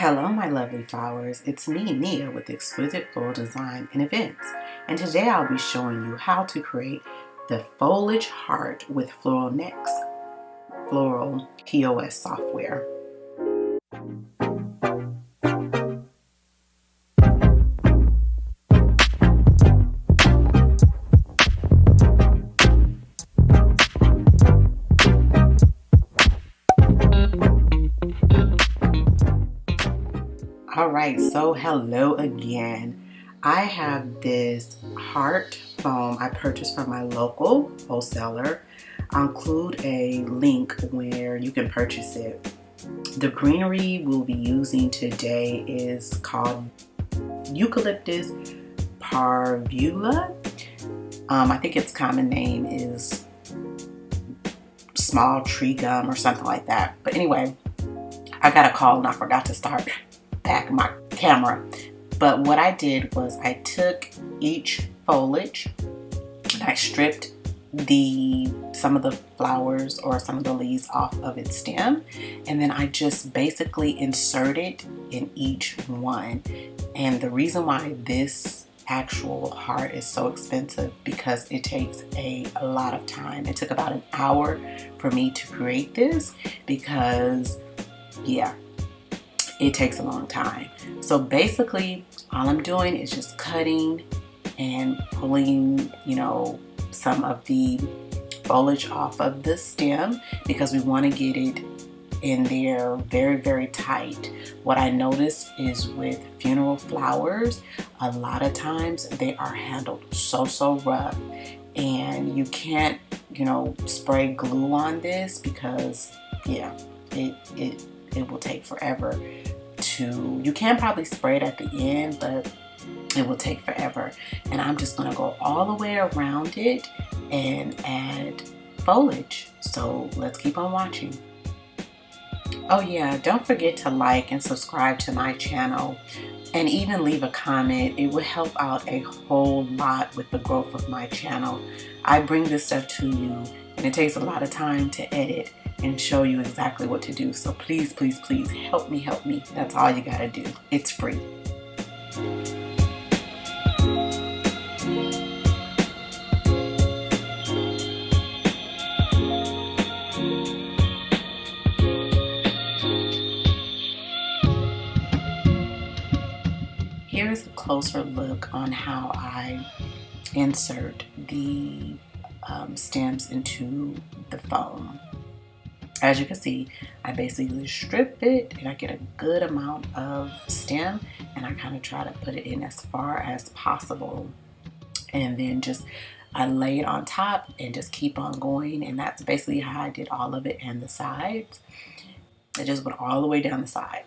Hello, my lovely flowers. It's me, Nia, with Xquisite Floral Design and Events. And today I'll be showing you how to create the foliage heart with Floralnext Floral POS software. Alright, so hello again. I have this heart foam I purchased from my local wholesaler. I'll include a link where you can purchase it. The greenery we'll be using today is called Eucalyptus Parvafolia. I think its common name is small tree gum or something like that. But anyway, I got a call and I forgot to start back my camera. But what I did was I took each foliage and I stripped some of the flowers or some of the leaves off of its stem, and then I just basically inserted in each one. And the reason why this actual heart is so expensive because it takes a lot of time. It took about an hour for me to create this because it takes a long time. So basically all I'm doing is just cutting and pulling, some of the foliage off of the stem because we want to get it in there very, very tight. What I noticed is with funeral flowers, a lot of times they are handled so rough, and you can't, spray glue on this because it will take forever you can probably spray it at the end, but it will take forever. And I'm just going to go all the way around it and add foliage. So let's keep on watching. Oh yeah, don't forget to like and subscribe to my channel and even leave a comment. It will help out a whole lot with the growth of my channel. I bring this stuff to you and it takes a lot of time to edit and show you exactly what to do. So please, please, please help me. That's all you gotta do. It's free. Here's a closer look on how I insert the stems into the foam. As you can see, I basically strip it and I get a good amount of stem, and I kind of try to put it in as far as possible, and then I lay it on top and just keep on going. And that's basically how I did all of it, and the sides. I just went all the way down the side.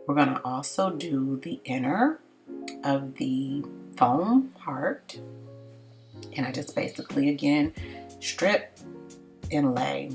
We're going to also do the inner of the foam heart. And I just basically, again, strip and lay.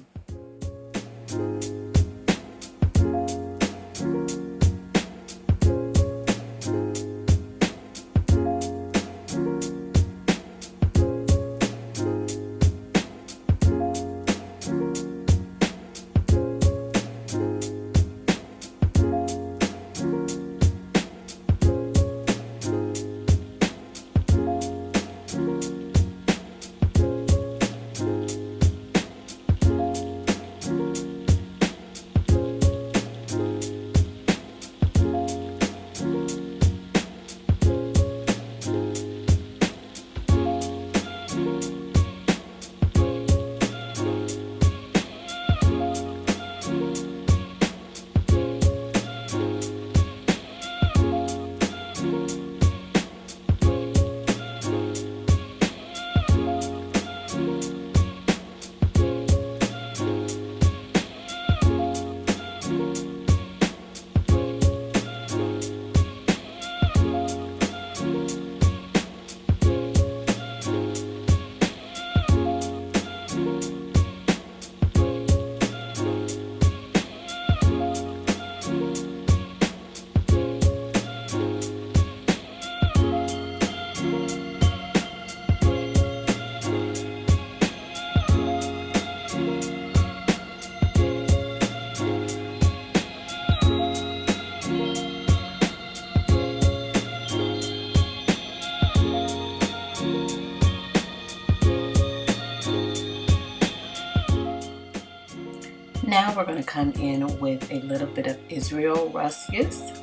we're going to come in with a little bit of Israel Ruscus.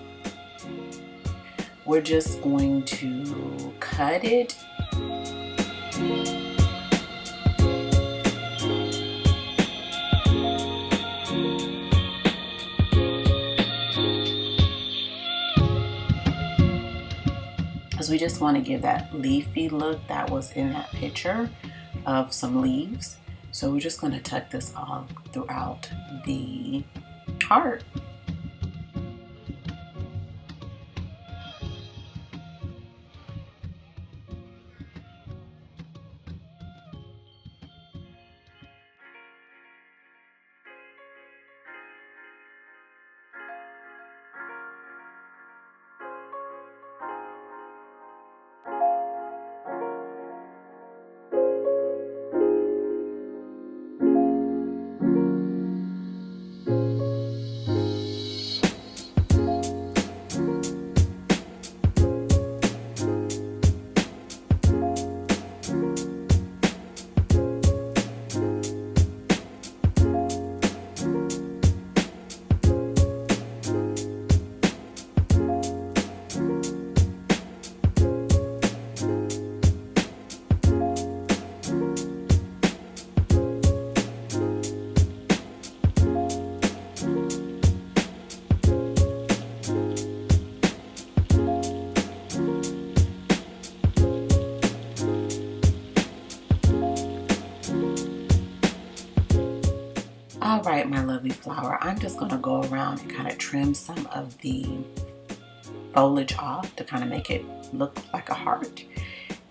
We're just going to cut it. Because we just want to give that leafy look that was in that picture of some leaves. So we're just going to tuck this all throughout the heart. All right, my lovely flower, I'm just going to go around and kind of trim some of the foliage off to kind of make it look like a heart.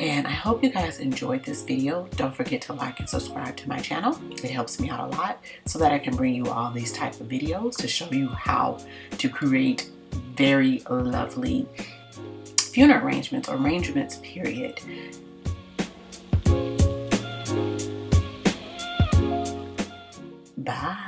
And I hope you guys enjoyed this video. Don't forget to like and subscribe to my channel. It helps me out a lot so that I can bring you all these type of videos to show you how to create very lovely funeral arrangements or arrangements, period. Bye.